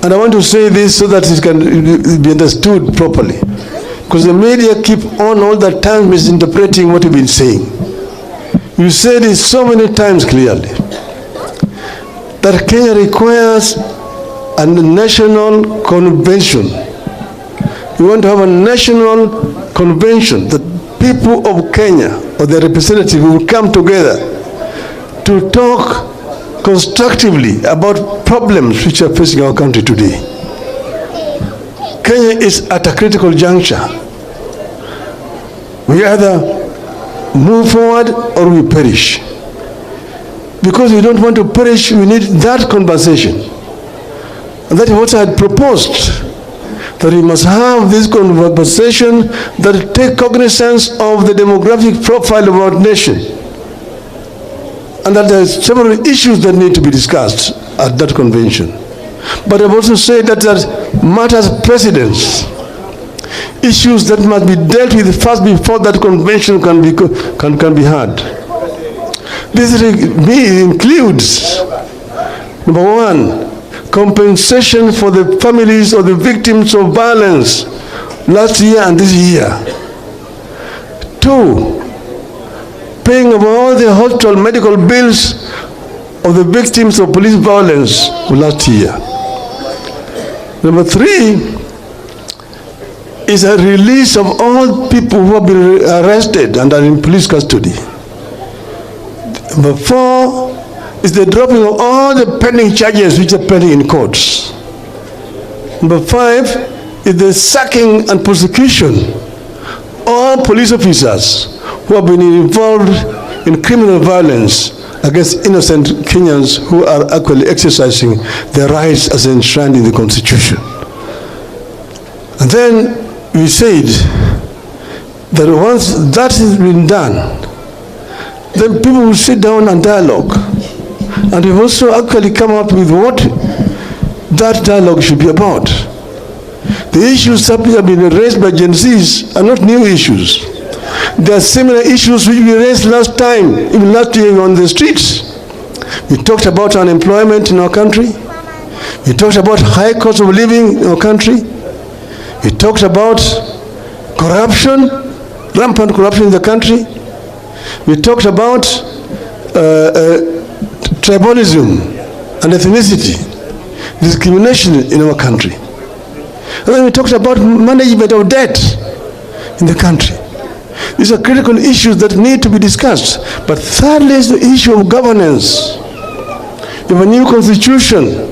And I want to say this so that it can be understood properly, because the media keep on all the time misinterpreting what you've been saying. You said it so many times clearly that Kenya requires a national convention. We want to have a national convention that people of Kenya or their representatives will come together to talk constructively about problems which are facing our country today. Kenya is at a critical juncture. We either move forward or we perish. Because we don't want to perish, we need that conversation. And that is what I had proposed, that we must have this conversation that take cognizance of the demographic profile of our nation, and that there are several issues that need to be discussed at that convention. But I've also said that there matters precedence, issues that must be dealt with first before that convention can be had. This includes, number one, compensation for the families of the victims of violence last year and this year. Two, paying of all the hospital medical bills of the victims of police violence last year. Number three is a release of all people who have been arrested and are in police custody. Number four is the dropping of all the pending charges which are pending in courts. Number five is the sacking and prosecution of all police officers who have been involved in criminal violence against innocent Kenyans who are actually exercising their rights as enshrined in the Constitution. And then we said that once that has been done, then people will sit down and dialogue. And we've also actually come up with what that dialogue should be about. The issues that have been raised by Gen Zs are not new issues. There are similar issues which we raised last time, even last year on the streets. We talked about unemployment in our country. We talked about high cost of living in our country. We talked about corruption, rampant corruption in the country. We talked about tribalism and ethnicity, discrimination in our country. And then we talked about management of debt in the country. These are critical issues that need to be discussed. But thirdly is the issue of governance. We have a new constitution,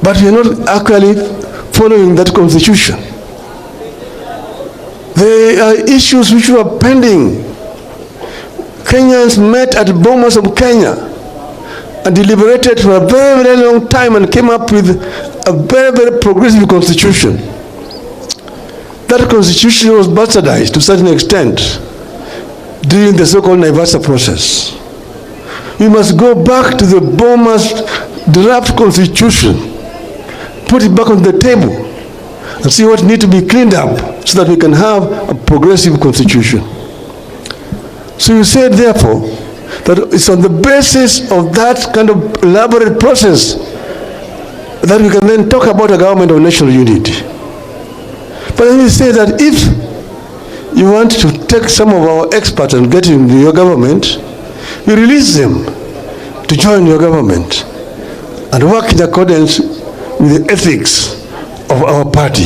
but we are not actually following that constitution. There are issues which were pending. Kenyans met at Bomas of Kenya and deliberated for a very, very long time and came up with a very, very progressive constitution. That constitution was bastardized to a certain extent during the so-called Naivasha process. We must go back to the Bomas draft constitution, put it back on the table, and see what needs to be cleaned up so that we can have a progressive constitution. So you said, therefore, that it's on the basis of that kind of elaborate process that we can then talk about a government of national unity. But then you say that if you want to take some of our experts and get into your government, you release them to join your government and work in accordance with the ethics of our party,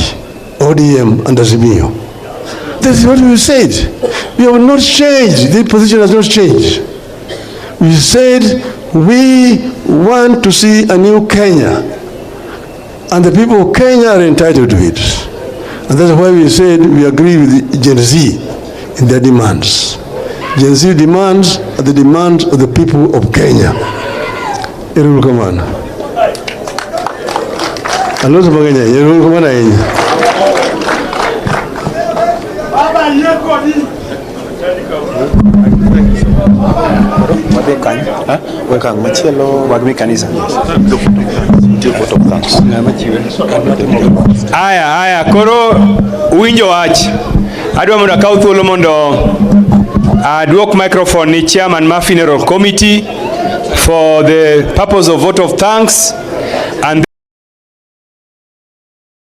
ODM and Azimio. That's what we said. We have not changed. The position has not changed. We said we want to see a new Kenya, and the people of Kenya are entitled to it. And that's why we said we agree with Gen Z in their demands. Gen Z demands are the demands of the people of Kenya. Irul Kamana. Hello, Baganya. Irul Kamana. Aya koro winjo wach adwa mondo akaw thuolo mondo aduok microphone ni chairman ma funeral committee for the purpose of vote of thanks and